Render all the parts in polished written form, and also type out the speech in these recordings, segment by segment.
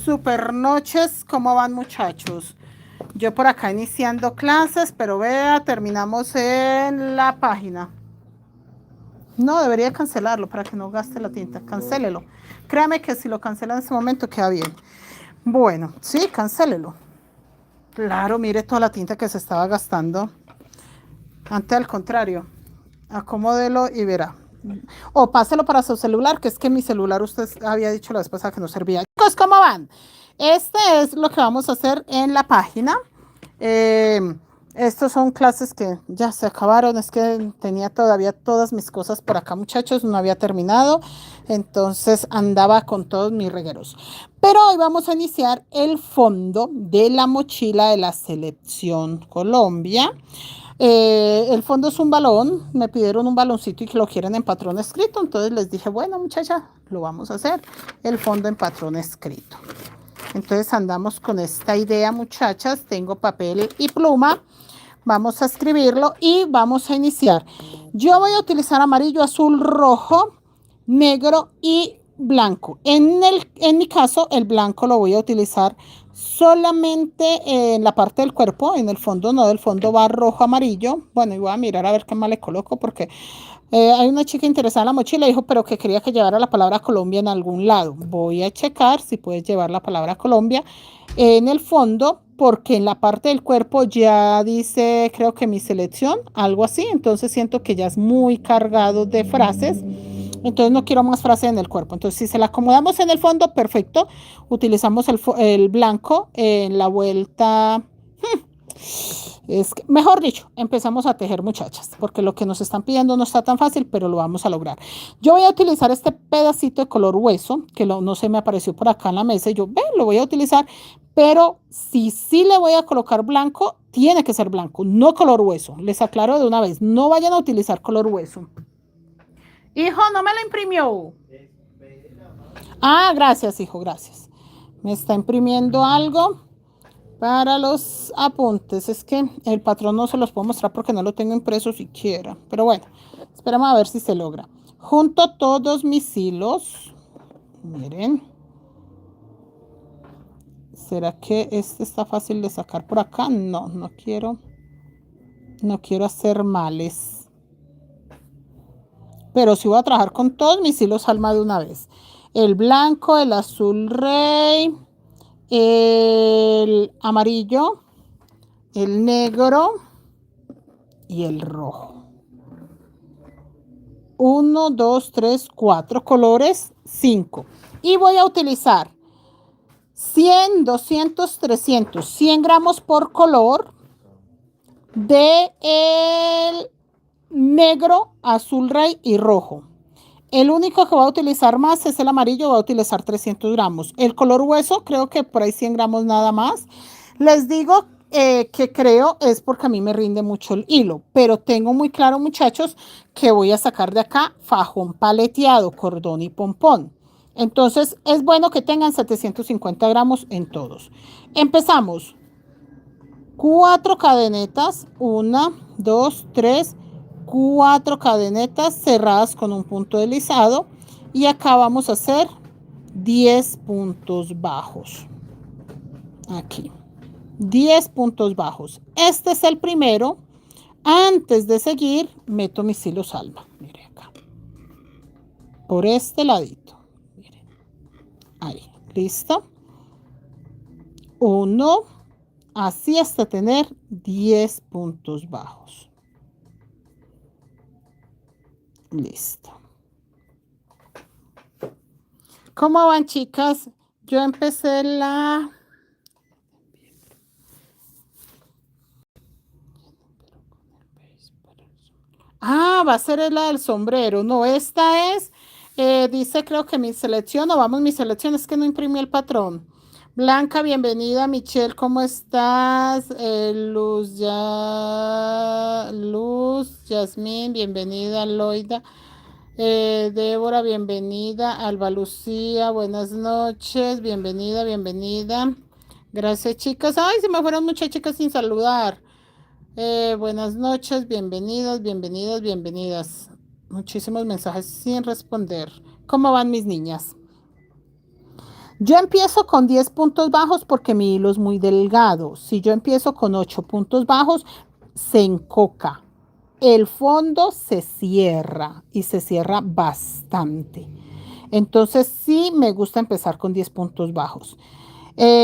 super noches. ¿Cómo van, muchachos? Yo por acá iniciando clases, pero vea, terminamos en la página. No, debería cancelarlo para que no gaste la tinta. Cancélelo. Créame que si lo cancela en ese momento queda bien. Bueno, sí, cancélelo. Claro, mire toda la tinta que se estaba gastando. Antes, al contrario, acomódelo y verá. O páselo para su celular, que es que mi celular usted había dicho la vez pasada que no servía. Chicos, ¿cómo van? Este es lo que vamos a hacer en la página. Eh, Estos son clases que ya se acabaron. Es que tenía todavía todas mis cosas por acá, muchachos. No había terminado. Entonces andaba con todos mis regueros. Pero hoy vamos a iniciar el fondo de la mochila de la Selección Colombia. El fondo es un balón, me pidieron un baloncito y que lo quieren en patrón escrito, entonces les dije, bueno, muchacha, lo vamos a hacer, el fondo en patrón escrito. Entonces andamos con esta idea, muchachas, tengo papel y pluma, vamos a escribirlo y vamos a iniciar. Yo voy a utilizar amarillo, azul, rojo, negro y blanco. En mi caso, el blanco lo voy a utilizar solamente en la parte del cuerpo, en el fondo no, del fondo va rojo, amarillo. Bueno, y voy a mirar a ver qué más le coloco porque hay una chica interesada en la mochila y dijo, pero que quería que llevara la palabra Colombia en algún lado. Voy a checar si puedes llevar la palabra Colombia en el fondo, porque en la parte del cuerpo ya dice, creo que mi selección, algo así. Entonces siento que ya es muy cargado de frases. Entonces no quiero más frases en el cuerpo. Entonces si se la acomodamos en el fondo, perfecto. Utilizamos el blanco en la vuelta. Es que, mejor dicho, empezamos a tejer, muchachas, porque lo que nos están pidiendo no está tan fácil, pero lo vamos a lograr. Yo voy a utilizar este pedacito de color hueso, que no se me apareció por acá en la mesa, y yo, lo voy a utilizar, pero si sí le voy a colocar blanco, tiene que ser blanco, no color hueso. Les aclaro de una vez, no vayan a utilizar color hueso. Hijo, no me la imprimió. Ah, gracias, hijo, gracias. Me está imprimiendo algo para los apuntes. Es que el patrón no se los puedo mostrar porque no lo tengo impreso siquiera. Pero bueno, esperamos a ver si se logra. Junto todos mis hilos. Miren. ¿Será que este está fácil de sacar por acá? No, no quiero. No quiero hacer males. Pero sí voy a trabajar con todos mis hilos alma de una vez. El blanco, el azul rey, el amarillo, el negro y el rojo. 1, 2, 3, 4 colores, 5. Y voy a utilizar 100, 200, 300, 100 gramos por color de el negro, azul rey y rojo. El único que voy a utilizar más es el amarillo, voy a utilizar 300 gramos. El color hueso, creo que por ahí 100 gramos nada más. Les digo que creo es porque a mí me rinde mucho el hilo, pero tengo muy claro, muchachos, que voy a sacar de acá fajón paleteado, cordón y pompón. Entonces es bueno que tengan 750 gramos en todos. Empezamos. 4 cadenetas, 1, 2, 3, 4 cadenetas cerradas con un punto deslizado y acá vamos a hacer 10 puntos bajos. Aquí. 10 puntos bajos. Este es el primero. Antes de seguir, meto mis hilos alma. Mire acá. Por este ladito. Miren. Ahí. ¿Listo? 1. Así hasta tener 10 puntos bajos. Listo. ¿Cómo van, chicas? Yo empecé la... Ah, va a ser la del sombrero. No, esta es, dice creo que mi selección, o vamos, mi selección, es que no imprimí el patrón. Blanca, bienvenida. Michelle, ¿cómo estás? Luz, Yasmín, bienvenida. Loida, Débora, bienvenida. Alba Lucía, buenas noches. Bienvenida, bienvenida. Gracias, chicas. Ay, se me fueron muchas chicas sin saludar. Buenas noches, bienvenidas, bienvenidas, bienvenidas. Muchísimos mensajes sin responder. ¿Cómo van mis niñas? Yo empiezo con 10 puntos bajos porque mi hilo es muy delgado. Si yo empiezo con 8 puntos bajos, se encoca. El fondo se cierra y se cierra bastante. Entonces sí me gusta empezar con 10 puntos bajos.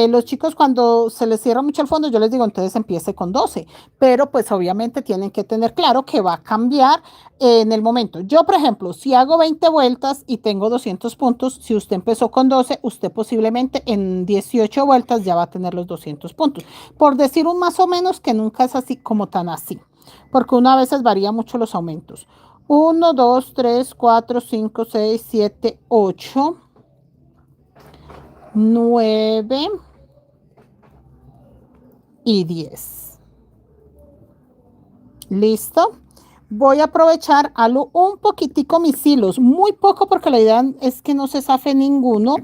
Los chicos cuando se les cierra mucho el fondo, yo les digo, entonces empiece con 12, pero pues obviamente tienen que tener claro que va a cambiar en el momento. Yo, por ejemplo, si hago 20 vueltas y tengo 200 puntos, si usted empezó con 12, usted posiblemente en 18 vueltas ya va a tener los 200 puntos. Por decir un más o menos que nunca es así como tan así, porque uno a veces varía mucho los aumentos. 1, 2, 3, 4, 5, 6, 7, 8. 9 y 10. ¿Listo? Voy a aprovechar un poquitico mis hilos, muy poco porque la idea es que no se zafe ninguno,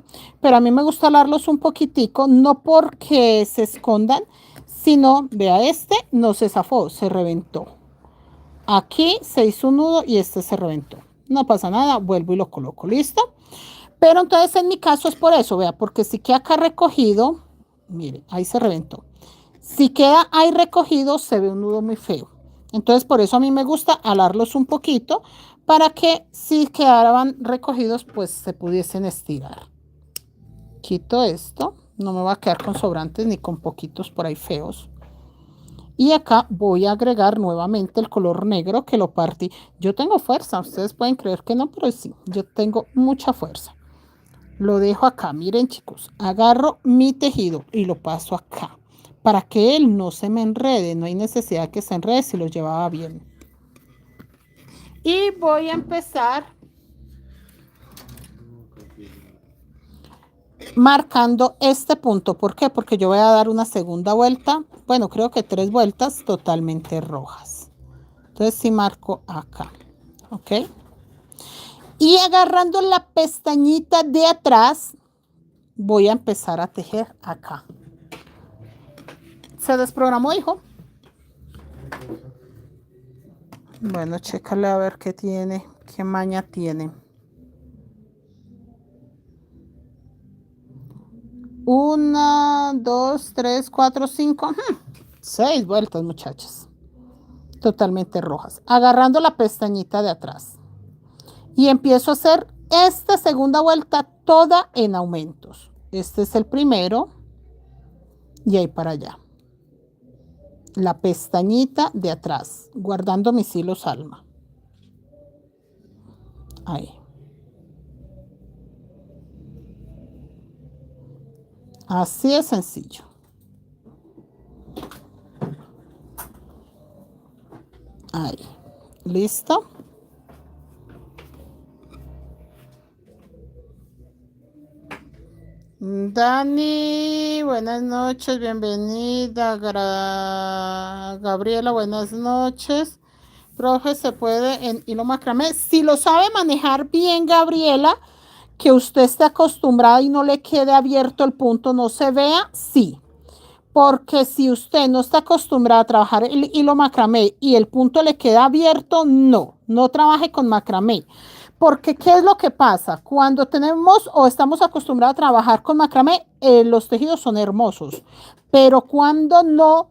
pero a mí me gusta alarlos un poquitico, no porque se escondan, sino, vea, este no se zafó, se reventó. Aquí se hizo un nudo y este se reventó. No pasa nada, vuelvo y lo coloco, ¿listo? Pero entonces en mi caso es por eso, vea, porque si queda acá recogido, mire, ahí se reventó. Si queda ahí recogido, se ve un nudo muy feo. Entonces, por eso a mí me gusta alarlos un poquito para que si quedaban recogidos, pues se pudiesen estirar. Quito esto. No me va a quedar con sobrantes ni con poquitos por ahí feos. Y acá voy a agregar nuevamente el color negro que lo partí. Yo tengo fuerza. Ustedes pueden creer que no, pero sí, yo tengo mucha fuerza. Lo dejo acá. Miren, chicos, agarro mi tejido y lo paso acá para que él no se me enrede. No hay necesidad que se enrede si lo llevaba bien. Y voy a empezar marcando este punto. ¿Por qué? Porque yo voy a dar una segunda vuelta. Bueno, creo que 3 vueltas totalmente rojas. Entonces sí marco acá. ¿Ok? Y agarrando la pestañita de atrás, voy a empezar a tejer acá. ¿Se desprogramó, hijo? Bueno, chécale a ver qué tiene, qué maña tiene. 1, 2, 3, 4, 5, 6 vueltas, muchachas. Totalmente rojas. Agarrando la pestañita de atrás. Y empiezo a hacer esta segunda vuelta toda en aumentos. Este es el primero. Y ahí para allá. La pestañita de atrás. Guardando mis hilos alma. Ahí. Así es sencillo. Ahí. ¿Listo? Dani, buenas noches, bienvenida. Gabriela, buenas noches. Profe, ¿se puede en hilo macramé? Si lo sabe manejar bien, Gabriela, que usted esté acostumbrada y no le quede abierto el punto, no se vea, sí. Porque si usted no está acostumbrada a trabajar el hilo macramé y el punto le queda abierto, no trabaje con macramé. Porque, ¿qué es lo que pasa? Cuando tenemos o estamos acostumbrados a trabajar con macramé, los tejidos son hermosos. Pero cuando no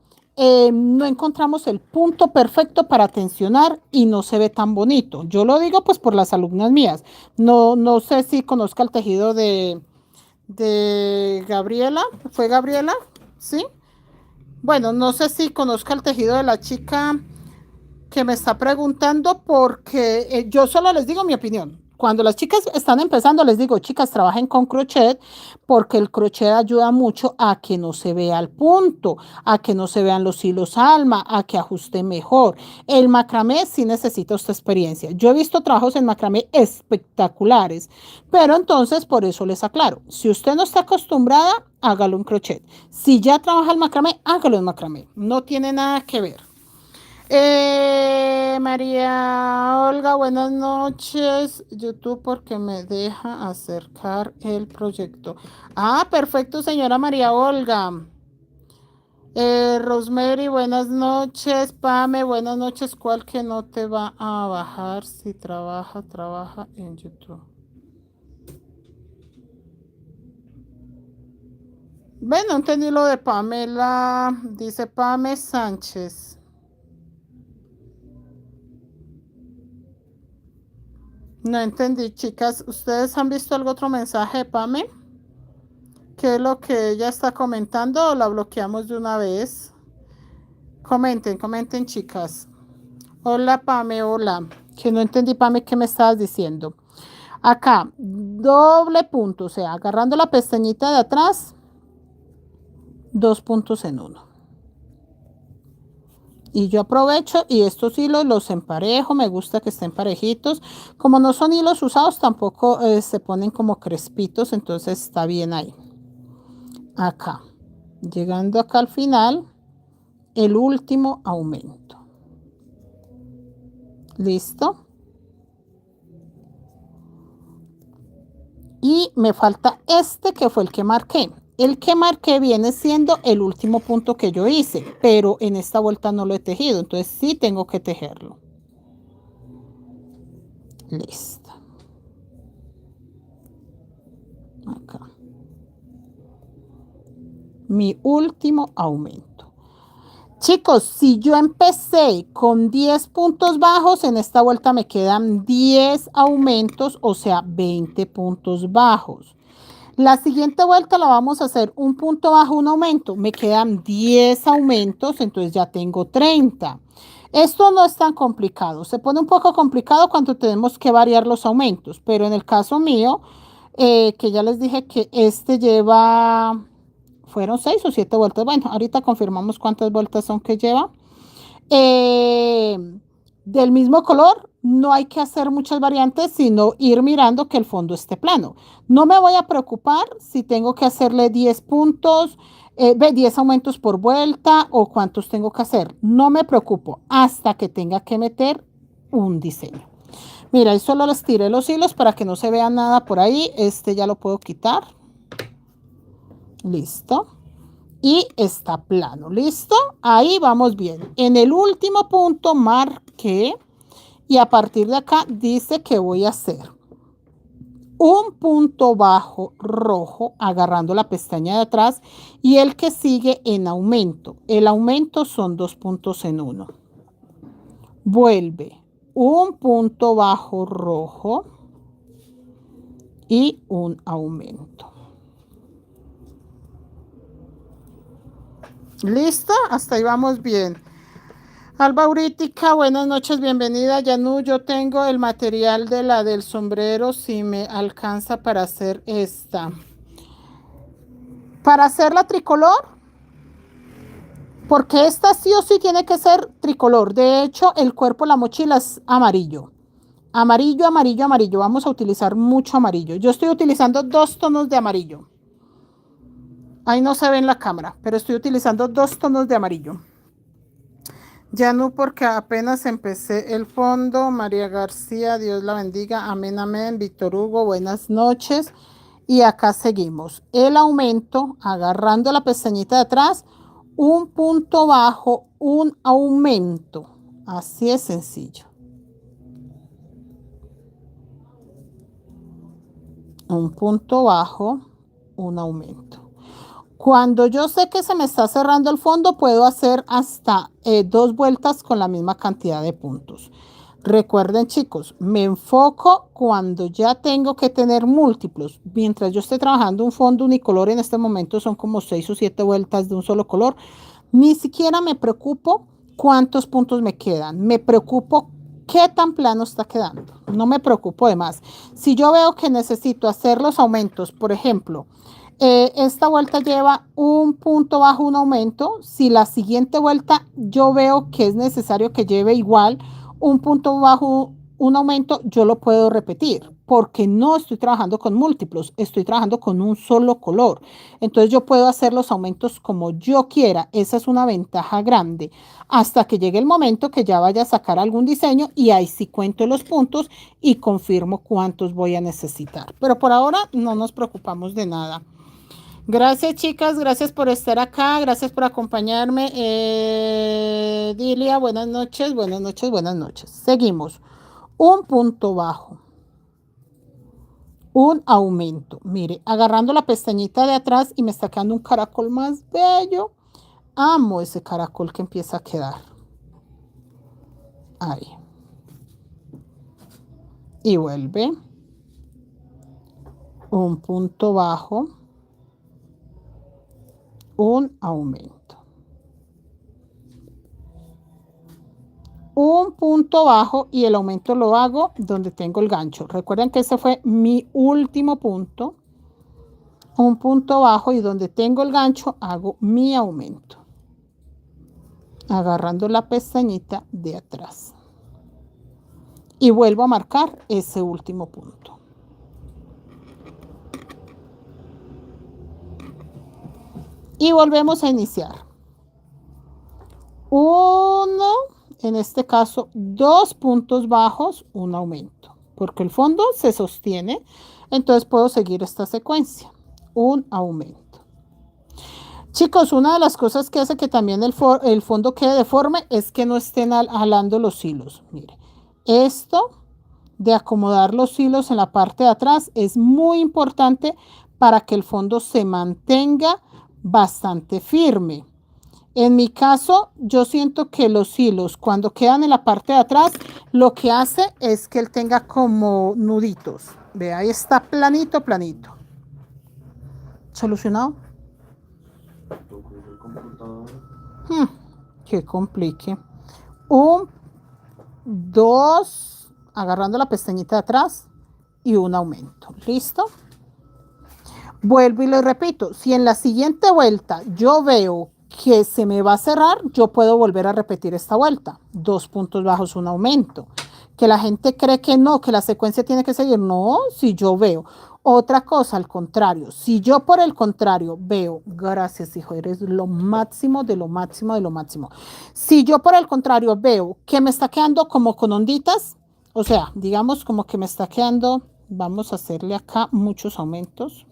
encontramos el punto perfecto para tensionar y no se ve tan bonito. Yo lo digo pues por las alumnas mías. No sé si conozca el tejido de Gabriela. ¿Fue Gabriela? ¿Sí? Bueno, no sé si conozca el tejido de la chica que me está preguntando porque yo solo les digo mi opinión. Cuando las chicas están empezando, les digo, chicas, trabajen con crochet porque el crochet ayuda mucho a que no se vea el punto, a que no se vean los hilos alma, a que ajuste mejor. El macramé sí necesita esta experiencia. Yo he visto trabajos en macramé espectaculares, pero entonces por eso les aclaro, si usted no está acostumbrada, hágalo en crochet. Si ya trabaja el macramé, hágalo en macramé. No tiene nada que ver. María Olga, buenas noches. YouTube porque me deja acercar el proyecto. Ah, perfecto, señora María Olga. Rosemary, buenas noches. Pame, buenas noches. ¿Cuál que no te va a bajar si trabaja en YouTube? Ven, no entendí lo de Pamela, dice Pame Sánchez. No entendí, chicas. ¿Ustedes han visto algún otro mensaje de Pame? ¿Qué es lo que ella está comentando o la bloqueamos de una vez? Comenten, comenten, chicas. Hola, Pame, hola. Que no entendí, Pame, ¿qué me estabas diciendo? Acá, doble punto, o sea, agarrando la pestañita de atrás, 2 puntos en uno. Y yo aprovecho y estos hilos los emparejo, me gusta que estén parejitos. Como no son hilos usados, tampoco se ponen como crespitos, entonces está bien ahí. Acá, llegando acá al final, el último aumento. ¿Listo? Y me falta este que fue el que marqué. El que marqué viene siendo el último punto que yo hice, pero en esta vuelta no lo he tejido, entonces sí tengo que tejerlo. Listo. Acá. Mi último aumento. Chicos, si yo empecé con 10 puntos bajos, en esta vuelta me quedan 10 aumentos, o sea, 20 puntos bajos. La siguiente vuelta la vamos a hacer un punto bajo, un aumento. Me quedan 10 aumentos, entonces ya tengo 30. Esto no es tan complicado. Se pone un poco complicado cuando tenemos que variar los aumentos, pero en el caso mío, que ya les dije que este lleva, fueron 6 o 7 vueltas. Bueno, ahorita confirmamos cuántas vueltas son que lleva. Eh, del mismo color, no hay que hacer muchas variantes, sino ir mirando que el fondo esté plano. No me voy a preocupar si tengo que hacerle 10 puntos, 10 aumentos por vuelta o cuántos tengo que hacer. No me preocupo hasta que tenga que meter un diseño. Mira, ahí solo les tiré los hilos para que no se vea nada por ahí. Este ya lo puedo quitar. Listo. Y está plano, ¿listo? Ahí vamos bien. En el último punto marqué y a partir de acá dice que voy a hacer un punto bajo rojo agarrando la pestaña de atrás y el que sigue en aumento. El aumento son 2 puntos en uno. Vuelve un punto bajo rojo y un aumento. ¿Listo? Hasta ahí vamos bien. Alba Aurítica, buenas noches, bienvenida. Yanu, yo tengo el material de la del sombrero, si me alcanza para hacer esta. Para hacer la tricolor, porque esta sí o sí tiene que ser tricolor. De hecho, el cuerpo de la mochila es amarillo. Amarillo, amarillo, amarillo. Vamos a utilizar mucho amarillo. Yo estoy utilizando 2 tonos de amarillo. Ahí no se ve en la cámara, pero estoy utilizando 2 tonos de amarillo. Ya no, porque apenas empecé el fondo. María García, Dios la bendiga. Amén, amén. Víctor Hugo, buenas noches. Y acá seguimos. El aumento, agarrando la pestañita de atrás, un punto bajo, un aumento. Así es sencillo. Un punto bajo, un aumento. Cuando yo sé que se me está cerrando el fondo, puedo hacer hasta 2 vueltas con la misma cantidad de puntos. Recuerden, chicos, me enfoco cuando ya tengo que tener múltiplos. Mientras yo esté trabajando un fondo unicolor, en este momento son como 6 o 7 vueltas de un solo color. Ni siquiera me preocupo cuántos puntos me quedan. Me preocupo qué tan plano está quedando. No me preocupo de más. Si yo veo que necesito hacer los aumentos, por ejemplo, esta vuelta lleva un punto bajo, un aumento. Si la siguiente vuelta yo veo que es necesario que lleve igual un punto bajo, un aumento, yo lo puedo repetir porque no estoy trabajando con múltiplos, estoy trabajando con un solo color. Entonces yo puedo hacer los aumentos como yo quiera. Esa es una ventaja grande. Hasta que llegue el momento que ya vaya a sacar algún diseño y ahí sí cuento los puntos y confirmo cuántos voy a necesitar. Pero por ahora no nos preocupamos de nada. Gracias, chicas, gracias por estar acá, gracias por acompañarme. Dilia, buenas noches, buenas noches, buenas noches. Seguimos. Un punto bajo, un aumento. Mire, agarrando la pestañita de atrás y me está quedando un caracol más bello. Amo ese caracol que empieza a quedar. Ahí. Y vuelve. Un punto bajo. Un aumento. Un punto bajo y el aumento lo hago donde tengo el gancho. Recuerden que ese fue mi último punto. Un punto bajo y donde tengo el gancho hago mi aumento. Agarrando la pestañita de atrás. Y vuelvo a marcar ese último punto. Y volvemos a iniciar. Uno, en este caso, 2 puntos bajos, un aumento. Porque el fondo se sostiene, entonces puedo seguir esta secuencia. Un aumento. Chicos, una de las cosas que hace que también el fondo quede deforme es que no estén jalando los hilos. Mire, esto de acomodar los hilos en la parte de atrás es muy importante para que el fondo se mantenga bastante firme. En mi caso, yo siento que los hilos cuando quedan en la parte de atrás, lo que hace es que él tenga como nuditos. Ve, ahí está planito, planito. ¿Solucionado? Que complique. Un, dos, agarrando la pestañita de atrás y un aumento. ¿Listo? Vuelvo y le repito, si en la siguiente vuelta yo veo que se me va a cerrar, yo puedo volver a repetir esta vuelta. 2 puntos bajos, un aumento. Que la gente cree que no, que la secuencia tiene que seguir. No, si yo veo. Otra cosa, al contrario. Si yo por el contrario veo, gracias hijo, eres lo máximo de lo máximo de lo máximo. Si yo por el contrario veo que me está quedando como con onditas, o sea, digamos como que me está quedando, vamos a hacerle acá muchos aumentos.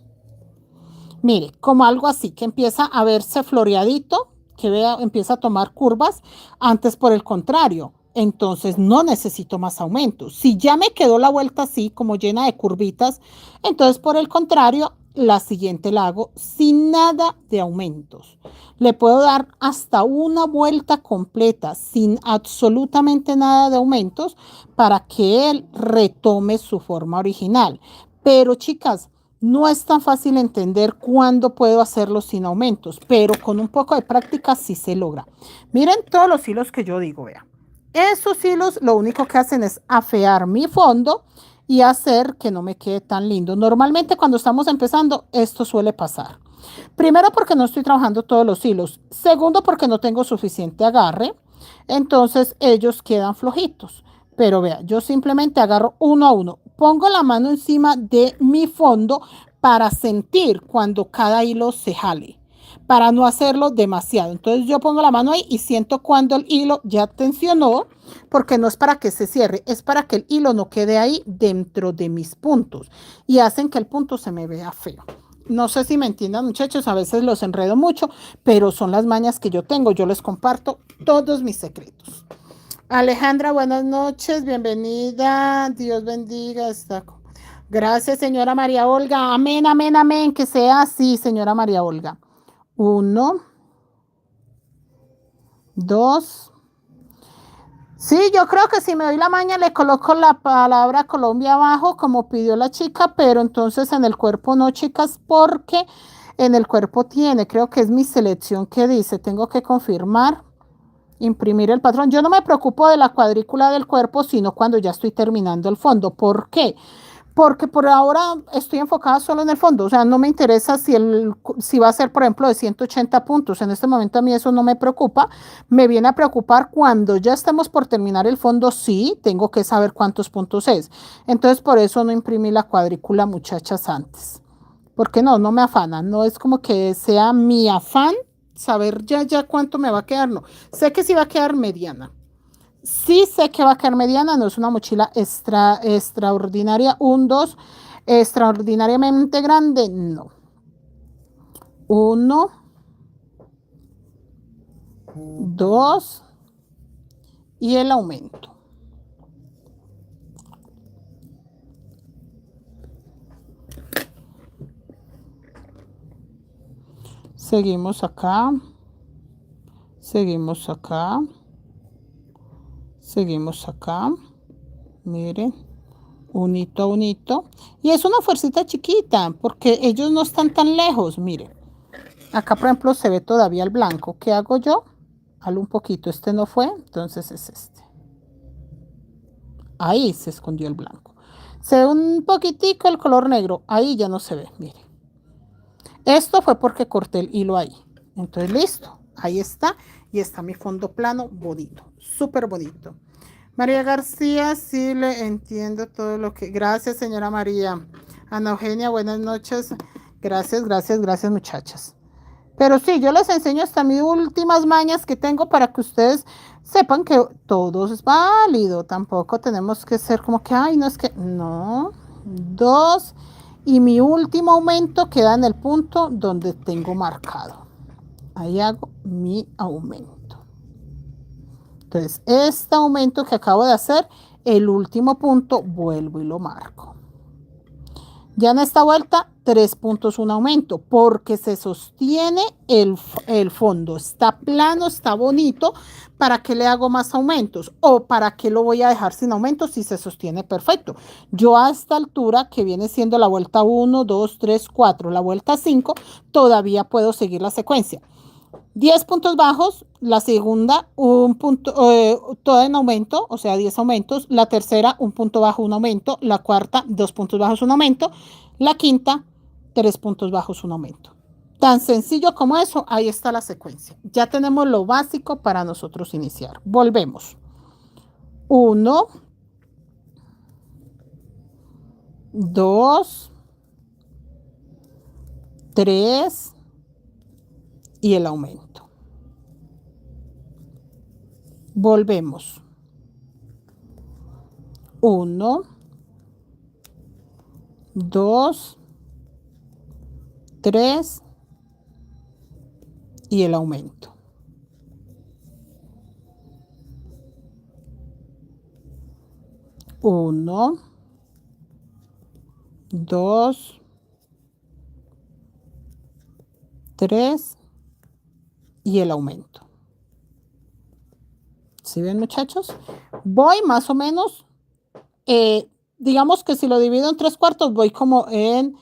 Mire, como algo así, que empieza a verse floreadito, que empieza a tomar curvas, antes por el contrario, entonces no necesito más aumentos. Si ya me quedó la vuelta así, como llena de curvitas, entonces por el contrario, la siguiente la hago sin nada de aumentos. Le puedo dar hasta una vuelta completa sin absolutamente nada de aumentos para que él retome su forma original. Pero chicas, no es tan fácil entender cuándo puedo hacerlo sin aumentos, pero con un poco de práctica sí se logra. Miren todos los hilos que yo digo, vean. Esos hilos lo único que hacen es afear mi fondo y hacer que no me quede tan lindo. Normalmente cuando estamos empezando, esto suele pasar. Primero porque no estoy trabajando todos los hilos. Segundo porque no tengo suficiente agarre. Entonces ellos quedan flojitos. Pero vea, yo simplemente agarro uno a uno. Pongo la mano encima de mi fondo para sentir cuando cada hilo se jale, para no hacerlo demasiado. Entonces yo pongo la mano ahí y siento cuando el hilo ya tensionó, porque no es para que se cierre, es para que el hilo no quede ahí dentro de mis puntos y hacen que el punto se me vea feo. No sé si me entiendan, muchachos, a veces los enredo mucho, pero son las mañas que yo tengo. Yo les comparto todos mis secretos. Alejandra, buenas noches, bienvenida, Dios bendiga. Gracias, señora María Olga. Amén, amén, amén, que sea así, señora María Olga. 1, 2. Sí, yo creo que si me doy la maña le coloco la palabra Colombia abajo, como pidió la chica, pero entonces en el cuerpo no, chicas, porque en el cuerpo tiene, creo que es mi selección que dice, tengo que confirmar. Imprimir el patrón. Yo no me preocupo de la cuadrícula del cuerpo, sino cuando ya estoy terminando el fondo. ¿Por qué? Porque por ahora estoy enfocada solo en el fondo. O sea, no me interesa si va a ser, por ejemplo, de 180 puntos. En este momento a mí eso no me preocupa. Me viene a preocupar cuando ya estemos por terminar el fondo. Sí, tengo que saber cuántos puntos es. Entonces, por eso no imprimí la cuadrícula, muchachas, antes. Porque no me afana. No es como que sea mi afán saber ya cuánto me va a quedar, no. Sé que sí va a quedar mediana. Sí sé que va a quedar mediana, no es una mochila extraordinaria, un 2, extraordinariamente grande, no. 1, 2 y el aumento. Seguimos acá. Seguimos acá. Seguimos acá. Miren. Unito a unito. Y es una fuercita chiquita porque ellos no están tan lejos. Miren. Acá, por ejemplo, se ve todavía el blanco. ¿Qué hago yo? Halo un poquito. Este no fue, entonces es este. Ahí se escondió el blanco. Se ve un poquitico el color negro. Ahí ya no se ve, mire. Esto fue porque corté el hilo ahí. Entonces, listo. Ahí está. Y está mi fondo plano bonito. Súper bonito. María García, sí le entiendo todo lo que... Gracias, señora María. Ana Eugenia, buenas noches. Gracias, gracias, gracias, muchachas. Pero sí, yo les enseño hasta mis últimas mañas que tengo para que ustedes sepan que todo es válido. Tampoco tenemos que ser como que, ay, no es que, no. 2. Y mi último aumento queda en el punto donde tengo marcado. Ahí hago mi aumento. Entonces, este aumento que acabo de hacer, el último punto, vuelvo y lo marco. Ya en esta vuelta, 3 puntos, un aumento, porque se sostiene el fondo. Está plano, está bonito. ¿Para qué le hago más aumentos? ¿O para qué lo voy a dejar sin aumentos si se sostiene perfecto? Yo a esta altura, que viene siendo la vuelta 1, 2, 3, 4, la vuelta 5, todavía puedo seguir la secuencia. 10 puntos bajos, la segunda, un punto, toda en aumento, o sea, 10 aumentos. La tercera, un punto bajo, un aumento. La cuarta, 2 puntos bajos, un aumento. La quinta, 3 puntos bajos, un aumento. Tan sencillo como eso, ahí está la secuencia. Ya tenemos lo básico para nosotros iniciar. Volvemos. 1, 2, 3 y el aumento. Volvemos. 1, 2, 3 y el aumento. 1, 2, 3 y el aumento. ¿Sí ven, muchachos? Voy más o menos, digamos que si lo divido en 3 cuartos, voy como en,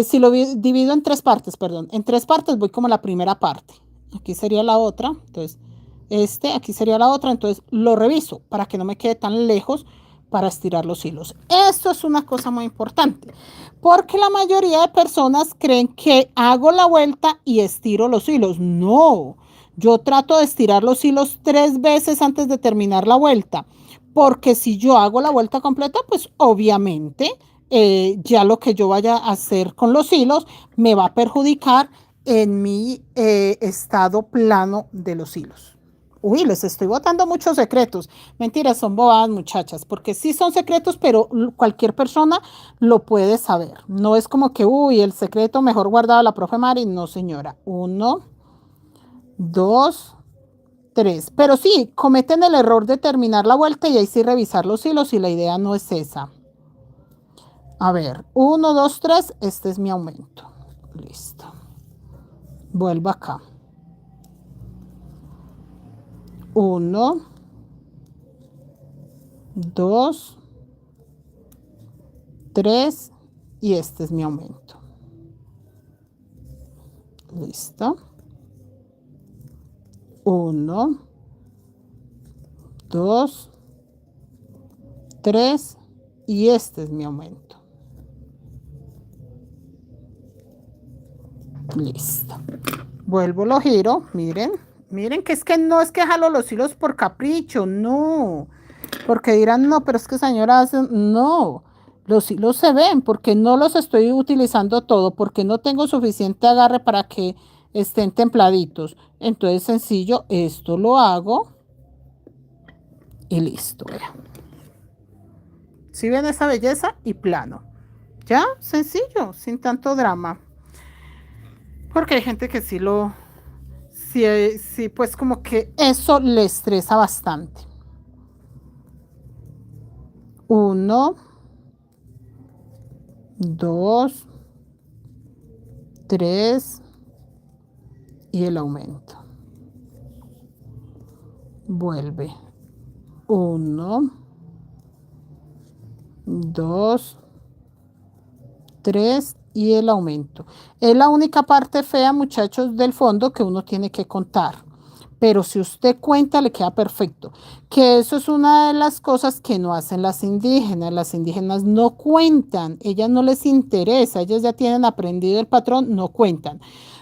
si lo divido en 3 partes, perdón, en 3 partes voy como la primera parte. Aquí sería la otra, entonces, aquí sería la otra, entonces lo reviso para que no me quede tan lejos para estirar los hilos. Esto es una cosa muy importante, porque la mayoría de personas creen que hago la vuelta y estiro los hilos. No, yo trato de estirar los hilos 3 veces antes de terminar la vuelta, porque si yo hago la vuelta completa, pues obviamente ya lo que yo vaya a hacer con los hilos me va a perjudicar en mi estado plano de los hilos. Uy, les estoy botando muchos secretos. Mentiras, son bobadas, muchachas, porque sí son secretos, pero cualquier persona lo puede saber. No es como que, uy, el secreto mejor guardado a la profe Mari. No, señora. 1, 2, 3. Pero sí, cometen el error de terminar la vuelta y ahí sí revisar los hilos y la idea no es esa. A ver, 1, 2, 3. Este es mi aumento. Listo. Vuelvo acá. 1, 2, 3 y este es mi aumento. Listo. 1, 2, 3 y este es mi aumento. Listo. Vuelvo, lo giro, miren. Miren que es que no es que jalo los hilos por capricho, no. Porque dirán, no, pero es que señora, no. Los hilos se ven porque no los estoy utilizando todo, porque no tengo suficiente agarre para que estén templaditos. Entonces, sencillo, esto lo hago y listo. Vean. ¿Sí ven esa belleza? Y plano. Ya, sencillo, sin tanto drama. Porque hay gente que sí, pues como que eso le estresa bastante. 1, 2, 3 y el aumento. Vuelve. 1, 2, 3 y el aumento. Es la única parte fea, muchachos, del fondo que uno tiene que contar. Pero si usted cuenta, le queda perfecto. Que eso es una de las cosas que no hacen las indígenas. Las indígenas no cuentan, ellas no les interesa, ellas ya tienen aprendido el patrón, no cuentan.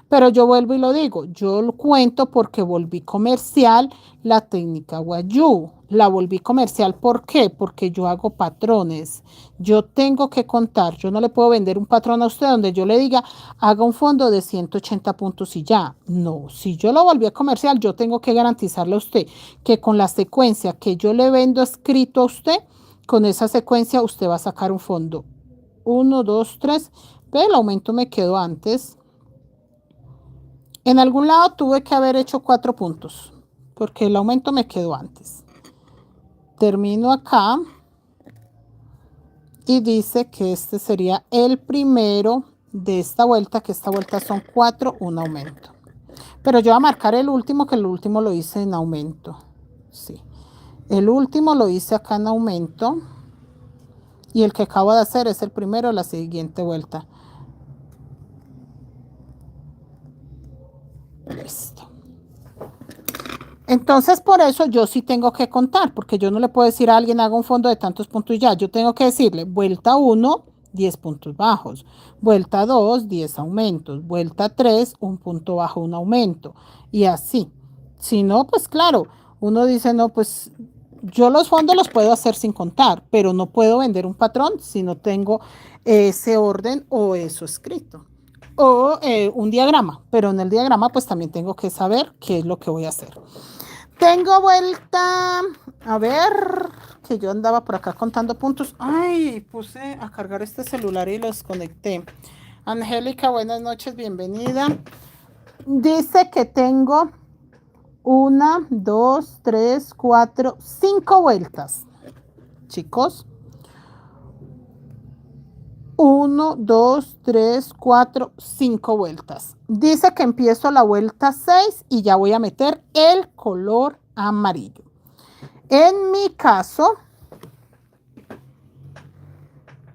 Pero yo vuelvo y lo digo, yo lo cuento porque volví comercial la técnica Wayuu. La volví comercial, ¿por qué? Porque yo hago patrones. Yo tengo que contar, yo no le puedo vender un patrón a usted donde yo le diga, haga un fondo de 180 puntos y ya. No, si yo lo volví a comercial, yo tengo que garantizarle a usted que con la secuencia que yo le vendo escrito a usted, con esa secuencia usted va a sacar un fondo. 1, 2, 3. Ve, el aumento me quedó antes. En algún lado tuve que haber hecho 4 puntos, porque el aumento me quedó antes. Termino acá y dice que este sería el primero de esta vuelta, que esta vuelta son 4, un aumento. Pero yo voy a marcar el último, que el último lo hice en aumento. Sí. El último lo hice acá en aumento. Y el que acabo de hacer es el primero de la siguiente vuelta. Listo. Entonces, por eso yo sí tengo que contar, porque yo no le puedo decir a alguien haga un fondo de tantos puntos y ya. Yo tengo que decirle, vuelta 1, 10 puntos bajos. Vuelta 2, 10 aumentos. Vuelta 3, un punto bajo, un aumento. Y así. Si no, pues claro, uno dice, no, pues yo los fondos los puedo hacer sin contar, pero no puedo vender un patrón si no tengo ese orden o eso escrito. O un diagrama, pero en el diagrama pues también tengo que saber qué es lo que voy a hacer. Tengo vuelta, a ver, que yo andaba por acá contando puntos. Ay, puse a cargar este celular y lo desconecté. Angélica, buenas noches, bienvenida. Dice que tengo 1, 2, 3, 4, 5 vueltas. Chicos. 1, 2, 3, 4, 5 vueltas. Dice que empiezo la vuelta 6 y ya voy a meter el color amarillo. En mi caso,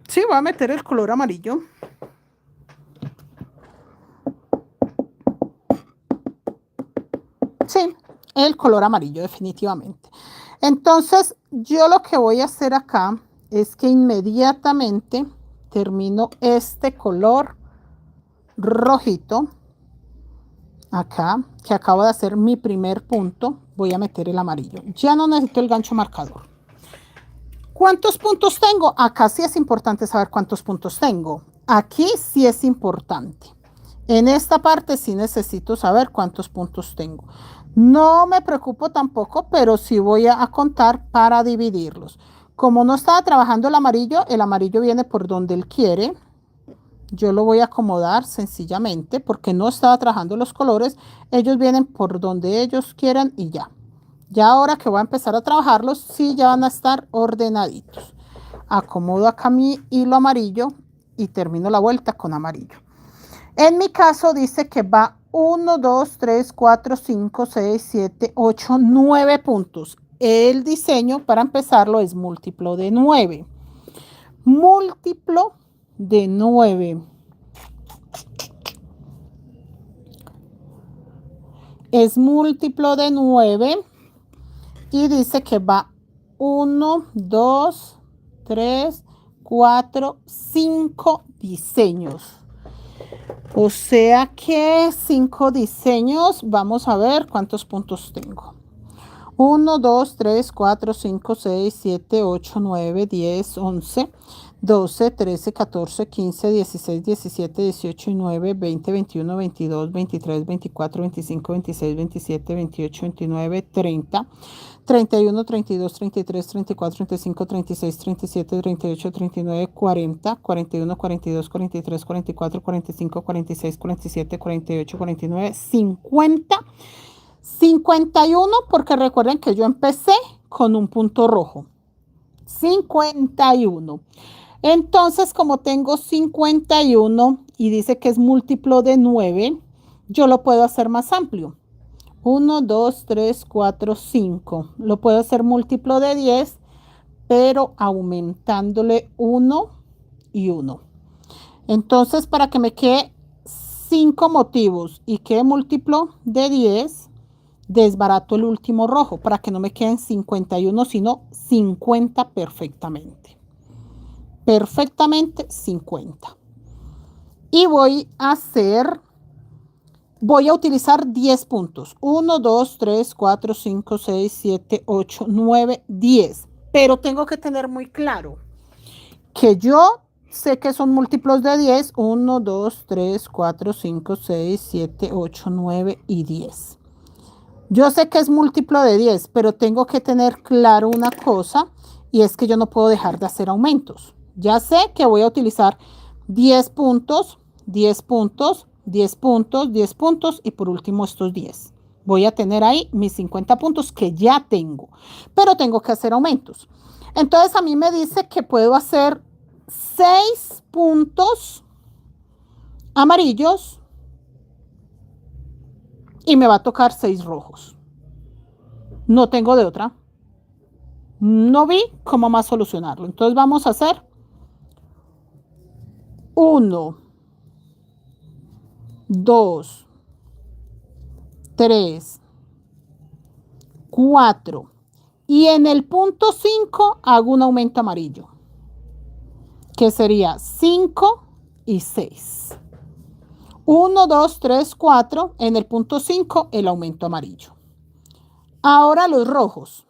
sí, voy a meter el color amarillo. Sí, el color amarillo definitivamente. Entonces, yo lo que voy a hacer acá es que inmediatamente termino este color rojito acá, que acabo de hacer mi primer punto, voy a meter el amarillo. Ya no necesito el gancho marcador. ¿Cuántos puntos tengo? Acá sí es importante saber cuántos puntos tengo. Aquí sí es importante. En esta parte sí necesito saber cuántos puntos tengo. No me preocupo tampoco, pero sí voy a contar para dividirlos. Como no estaba trabajando el amarillo viene por donde él quiere. Yo lo voy a acomodar sencillamente porque no estaba trabajando los colores. Ellos vienen por donde ellos quieran y ya. Ya ahora que voy a empezar a trabajarlos, sí ya van a estar ordenaditos. Acomodo acá mi hilo amarillo y termino la vuelta con amarillo. En mi caso dice que va 1, 2, 3, 4, 5, 6, 7, 8, 9 puntos. El diseño para empezarlo es múltiplo de 9. Múltiplo de 9. Es múltiplo de 9 y dice que va 1, 2, 3, 4, 5 diseños. O sea que 5 diseños, vamos a ver cuántos puntos tengo. 1, 2, 3, 4, 5, 6, 7, 8, 9, 10, 11, 12, 13, 14, 15, 16, 17, 18, 19, 20, 21, 22, 23, 24, 25, 26, 27, 28, 29, 30, 31, 32, 33, 34, 35, 36, 37, 38, 39, 40, 41, 42, 43, 44, 45, 46, 47, 48, 49, 50, 51, porque recuerden que yo empecé con un punto rojo. 51. Entonces, como tengo 51 y dice que es múltiplo de 9, yo lo puedo hacer más amplio. 1, 2, 3, 4, 5. Lo puedo hacer múltiplo de 10, pero aumentándole 1 y 1. Entonces, para que me quede 5 motivos y quede múltiplo de 10, desbarato el último rojo para que no me queden 51, sino 50 perfectamente. Perfectamente 50. Y voy a utilizar 10 puntos. 1, 2, 3, 4, 5, 6, 7, 8, 9, 10. Pero tengo que tener muy claro que yo sé que son múltiplos de 10. 1, 2, 3, 4, 5, 6, 7, 8, 9 y 10. Yo sé que es múltiplo de 10, pero tengo que tener claro una cosa, y es que yo no puedo dejar de hacer aumentos. Ya sé que voy a utilizar 10 puntos, 10 puntos, 10 puntos, 10 puntos y por último estos 10. Voy a tener ahí mis 50 puntos que ya tengo, pero tengo que hacer aumentos. Entonces a mí me dice que puedo hacer 6 puntos amarillos y me va a tocar 6 rojos. No tengo de otra. No vi cómo más solucionarlo. Entonces vamos a hacer 1, 2, 3, 4. Y en el punto 5 hago un aumento amarillo, que sería 5 y 6. 1, 2, 3, 4. En el punto 5 el aumento amarillo. Ahora los rojos.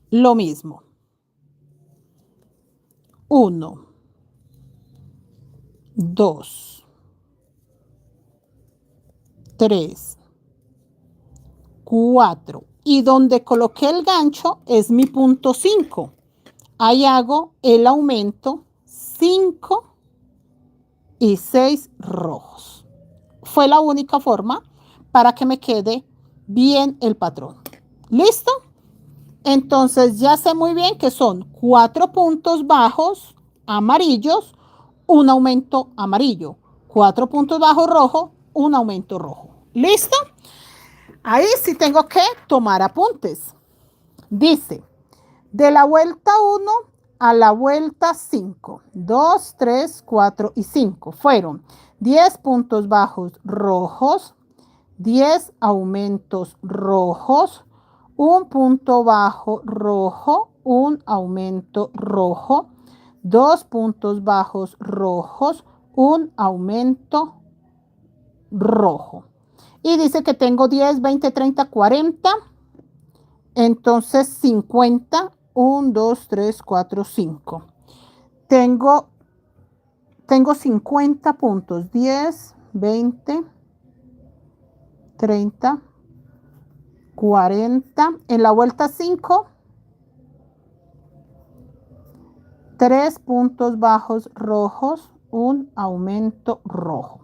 Lo mismo. 1, 2, 3, 4. Y donde coloqué el gancho es mi punto 5. Ahí hago el aumento 5 y 6 rojos. Fue la única forma para que me quede bien el patrón. ¿Listo? Entonces ya sé muy bien que son 4 puntos bajos amarillos, un aumento amarillo. 4 puntos bajos rojo, un aumento rojo. ¿Listo? Ahí sí tengo que tomar apuntes. Dice, de la vuelta 1 a la vuelta 5, 2, 3, 4 y 5 fueron 10 puntos bajos rojos, 10 aumentos rojos, un punto bajo rojo, un aumento rojo, 2 puntos bajos rojos, un aumento rojo. Y dice que tengo 10, 20, 30, 40. Entonces 50, 1, 2, 3, 4, 5. Tengo 50 puntos. 10, 20, 30, 40. En la vuelta 5, 3 puntos bajos rojos, un aumento rojo,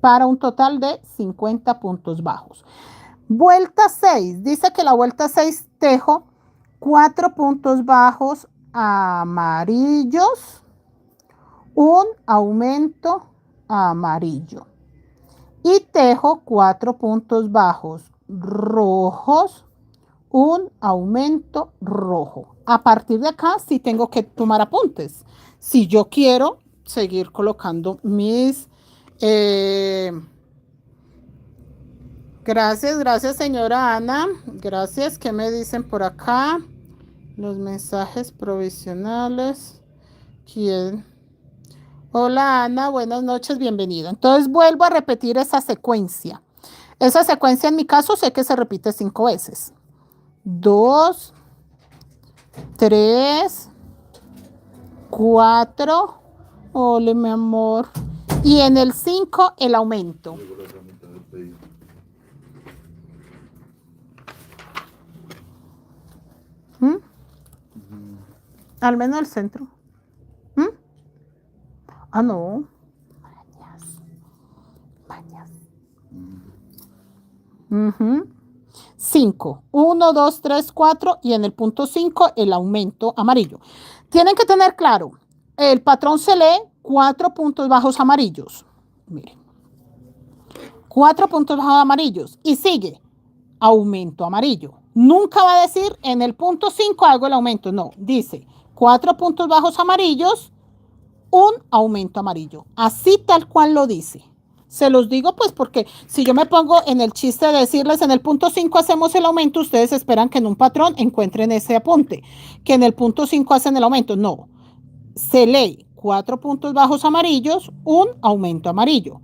para un total de 50 puntos bajos. Vuelta 6, dice que la vuelta 6 tejo 4 puntos bajos amarillos, un aumento amarillo. Y tejo 4 puntos bajos rojos, un aumento rojo. A partir de acá sí tengo que tomar apuntes. Si yo quiero seguir colocando mis... gracias señora Ana. Gracias. ¿Qué me dicen por acá? Los mensajes provisionales. ¿Quién? Hola Ana, buenas noches, bienvenida. Entonces vuelvo a repetir esa secuencia. Esa secuencia en mi caso sé que se repite 5 veces. 2, 3, 4. Ole, mi amor. Y en el 5 el aumento. ¿Mm? Al menos el centro. ¿Mm? Ah, no. Bañas. 5. 1, 2, 3, 4. Y en el punto 5 el aumento amarillo. Tienen que tener claro, el patrón se lee 4 puntos bajos amarillos. Miren. 4 puntos bajos amarillos y sigue, aumento amarillo. Nunca va a decir en el punto 5 hago el aumento, no, dice 4 puntos bajos amarillos, un aumento amarillo. Así tal cual lo dice. Se los digo pues porque si yo me pongo en el chiste de decirles en el punto 5 hacemos el aumento, ustedes esperan que en un patrón encuentren ese apunte, que en el punto 5 hacen el aumento. No, se lee 4 puntos bajos amarillos, un aumento amarillo.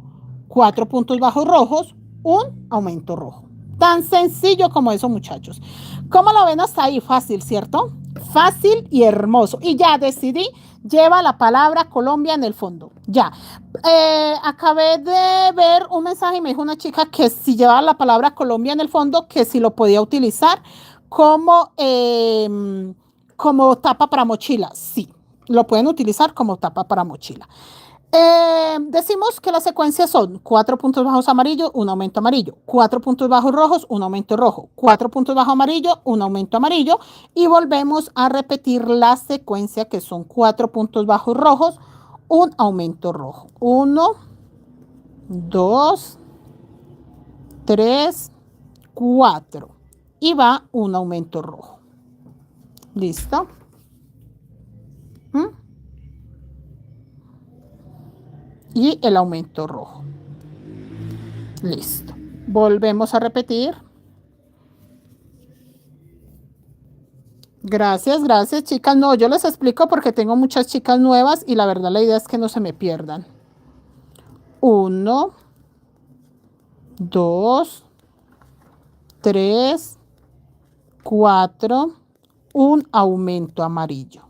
4 puntos bajos rojos, un aumento rojo. Tan sencillo como eso, muchachos. ¿Cómo lo ven hasta ahí? Fácil, ¿cierto? Fácil y hermoso. Y ya decidí, lleva la palabra Colombia en el fondo. Ya. Acabé de ver un mensaje y me dijo una chica que si llevaba la palabra Colombia en el fondo, que si lo podía utilizar como, como tapa para mochila. Sí, lo pueden utilizar como tapa para mochila. Decimos que las secuencias son 4 puntos bajos amarillo, un aumento amarillo, 4 puntos bajos rojos, un aumento rojo, 4 puntos bajos amarillo, un aumento amarillo y volvemos a repetir la secuencia que son 4 puntos bajos rojos, un aumento rojo. 1, 2, 3, 4 y va un aumento rojo. ¿Listo? Y el aumento rojo. Listo. Volvemos a repetir. Gracias, gracias, chicas. No, yo les explico porque tengo muchas chicas nuevas y la verdad la idea es que no se me pierdan. 1, 2, 3, 4, un aumento amarillo.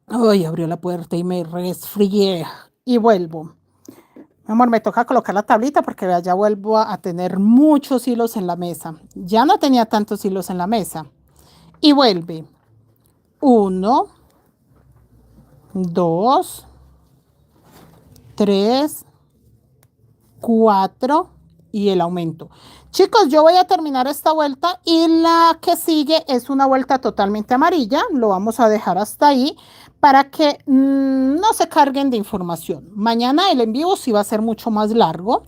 Ay, abrió la puerta y me resfrié y vuelvo. Mi amor, me toca colocar la tablita porque vea, ya vuelvo a tener muchos hilos en la mesa. Ya no tenía tantos hilos en la mesa. Y vuelve. 1, 2, 3, 4 y el aumento. Chicos, yo voy a terminar esta vuelta y la que sigue es una vuelta totalmente amarilla. Lo vamos a dejar hasta ahí para que no se carguen de información. Mañana el en vivo sí va a ser mucho más largo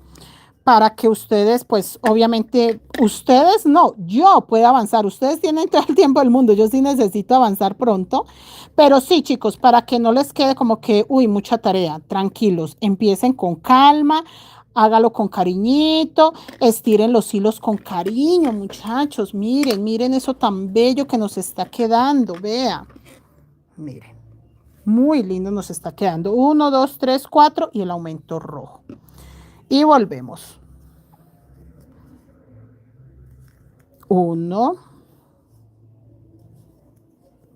para que ustedes, pues obviamente, ustedes no, yo puedo avanzar. Ustedes tienen todo el tiempo del mundo, yo sí necesito avanzar pronto. Pero sí, chicos, para que no les quede como que, uy, mucha tarea, tranquilos, empiecen con calma. Hágalo con cariñito, estiren los hilos con cariño, muchachos. Miren, miren eso tan bello que nos está quedando. Vea, miren, muy lindo nos está quedando. 1, 2, 3, 4 y el aumento rojo. Y volvemos. 1,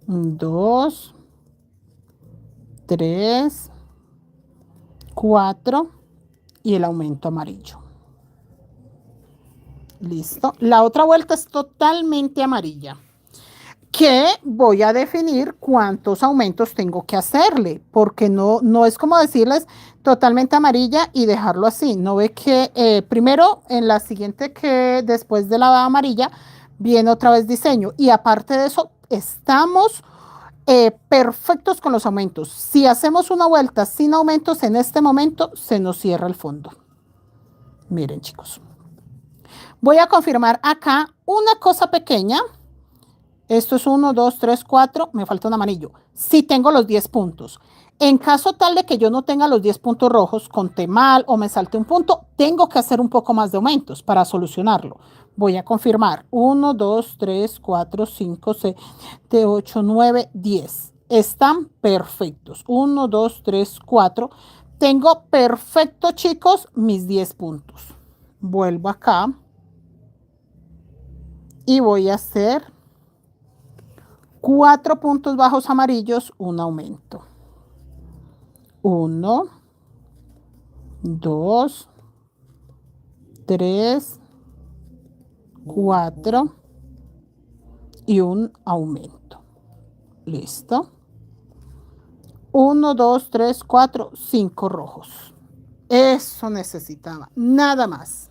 2, 3, 4 y el aumento amarillo. Listo. La otra vuelta es totalmente amarilla, que voy a definir cuántos aumentos tengo que hacerle, porque no es como decirles totalmente amarilla y dejarlo así. No ve que primero en la siguiente, que después de la amarilla viene otra vez diseño, y aparte de eso estamos perfectos con los aumentos. Si hacemos una vuelta sin aumentos en este momento, se nos cierra el fondo. Miren, chicos, voy a confirmar acá una cosa pequeña. Esto es 1, 2, 3, 4, me falta un amarillo. Sí tengo los 10 puntos. En caso tal de que yo no tenga los 10 puntos rojos, conté mal o me salte un punto, tengo que hacer un poco más de aumentos para solucionarlo. Voy a confirmar. 1, 2, 3, 4, 5, 6, 7, 8, 9, 10. Están perfectos. 1, 2, 3, 4. Tengo perfecto, chicos, mis 10 puntos. Vuelvo acá y voy a hacer 4 puntos bajos amarillos, un aumento. 1, 2, 3, 4 y un aumento. Listo. 1, 2, 3, 4, 5 rojos. Eso necesitaba, nada más.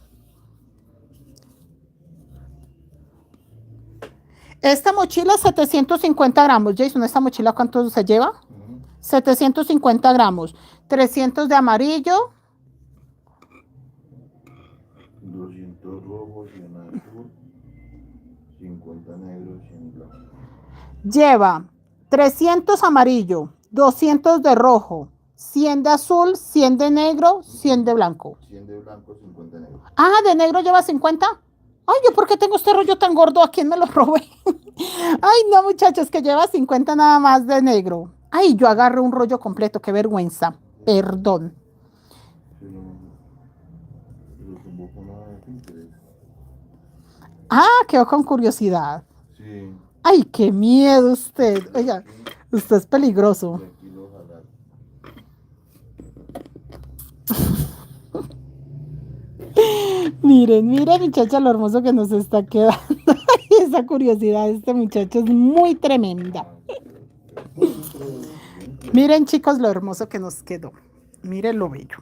Esta mochila 750 gramos. Jason, ¿esta mochila cuánto se lleva? 750 gramos. 300 de amarillo. 200 rojo, 100 azul, 50 negro, 100 blanco. Lleva 300 amarillo, 200 de rojo, 100 de azul, 100 de negro, 100 de blanco. 100 de blanco, 50 negro. Ah, de negro lleva 50. Ay, ¿yo por qué tengo este rollo tan gordo? ¿A quién me lo robé? Ay, no, muchachos, que lleva 50 nada más de negro. Ay, yo agarré un rollo completo, qué vergüenza. Perdón. Lo tumbó con una de Pinterest. Ah, quedó con curiosidad. Sí. Ay, qué miedo usted. Oiga, usted es peligroso. Y aquí lo jalaron. Miren, miren, muchacha, lo hermoso que nos está quedando. Ay, esa curiosidad de este muchacho es muy tremenda. Miren, chicos, lo hermoso que nos quedó. Miren lo bello.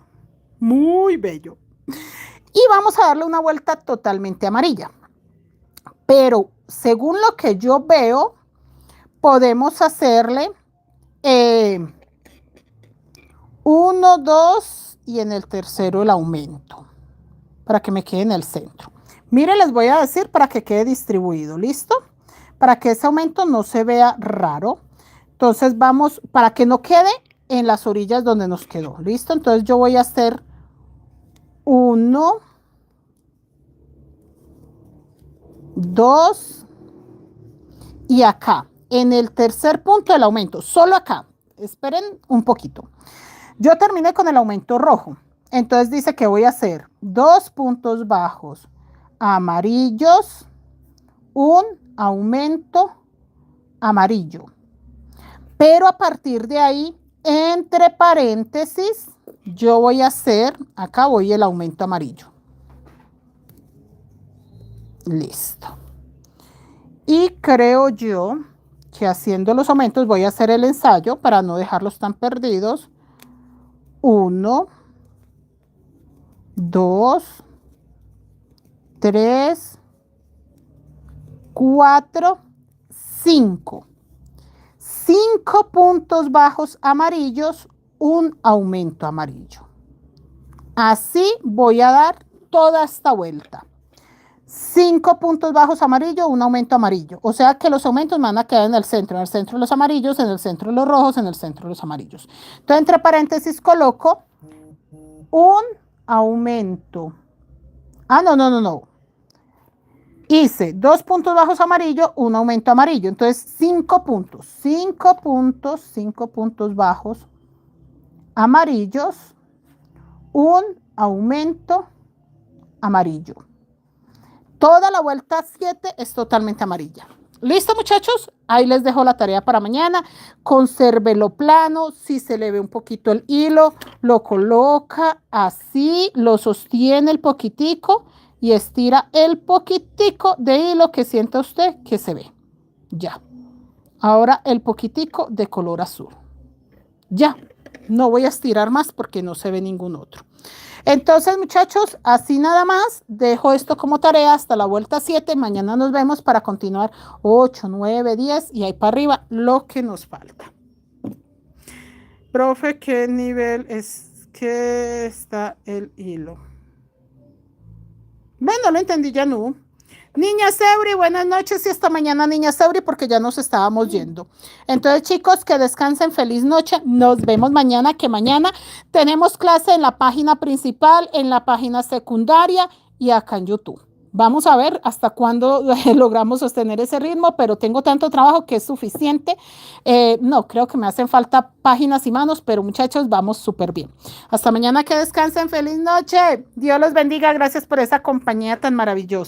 Muy bello. Y vamos a darle una vuelta totalmente amarilla. Pero según lo que yo veo, podemos hacerle 1, 2 y en el tercero el aumento. Para que me quede en el centro. Miren, les voy a decir para que quede distribuido. ¿Listo? Para que ese aumento no se vea raro. Entonces vamos, para que no quede en las orillas donde nos quedó. ¿Listo? Entonces yo voy a hacer 1, 2 y acá. En el tercer punto del aumento, solo acá. Esperen un poquito. Yo terminé con el aumento rojo. Entonces dice que voy a hacer 2 puntos bajos amarillos, un aumento amarillo. Pero a partir de ahí, entre paréntesis, yo voy a hacer, acá voy el aumento amarillo. Listo. Y creo yo que haciendo los aumentos voy a hacer el ensayo para no dejarlos tan perdidos. 1, 2, 3, 4, 5. 5 puntos bajos amarillos, un aumento amarillo. Así voy a dar toda esta vuelta. 5 puntos bajos amarillo, un aumento amarillo. O sea que los aumentos van a quedar en el centro de los amarillos, en el centro de los rojos, en el centro de los amarillos. Entonces, entre paréntesis coloco un aumento. Ah, no. Hice 2 puntos bajos amarillo, un aumento amarillo. Entonces, 5 puntos. 5 puntos bajos amarillos, un aumento amarillo. Toda la vuelta 7 es totalmente amarilla. ¿Listo, muchachos? Ahí les dejo la tarea para mañana. Consérvelo plano. Si se le ve un poquito el hilo, lo coloca así, lo sostiene el poquitico y estira el poquitico de hilo que sienta usted que se ve. Ya. Ahora el poquitico de color azul. Ya. No voy a estirar más porque no se ve ningún otro. Entonces, muchachos, así nada más, dejo esto como tarea hasta la vuelta 7. Mañana nos vemos para continuar 8, 9, 10 y ahí para arriba lo que nos falta. Profe, ¿qué nivel es que está el hilo? Bueno, lo entendí ya no. Niña Seuri, buenas noches y hasta mañana, Niña Seuri, porque ya nos estábamos yendo. Entonces, chicos, que descansen, feliz noche. Nos vemos mañana, que mañana tenemos clase en la página principal, en la página secundaria y acá en YouTube. Vamos a ver hasta cuándo logramos sostener ese ritmo, pero tengo tanto trabajo que es suficiente. No, creo que me hacen falta páginas y manos, pero muchachos, vamos súper bien. Hasta mañana, que descansen, feliz noche. Dios los bendiga, gracias por esa compañía tan maravillosa.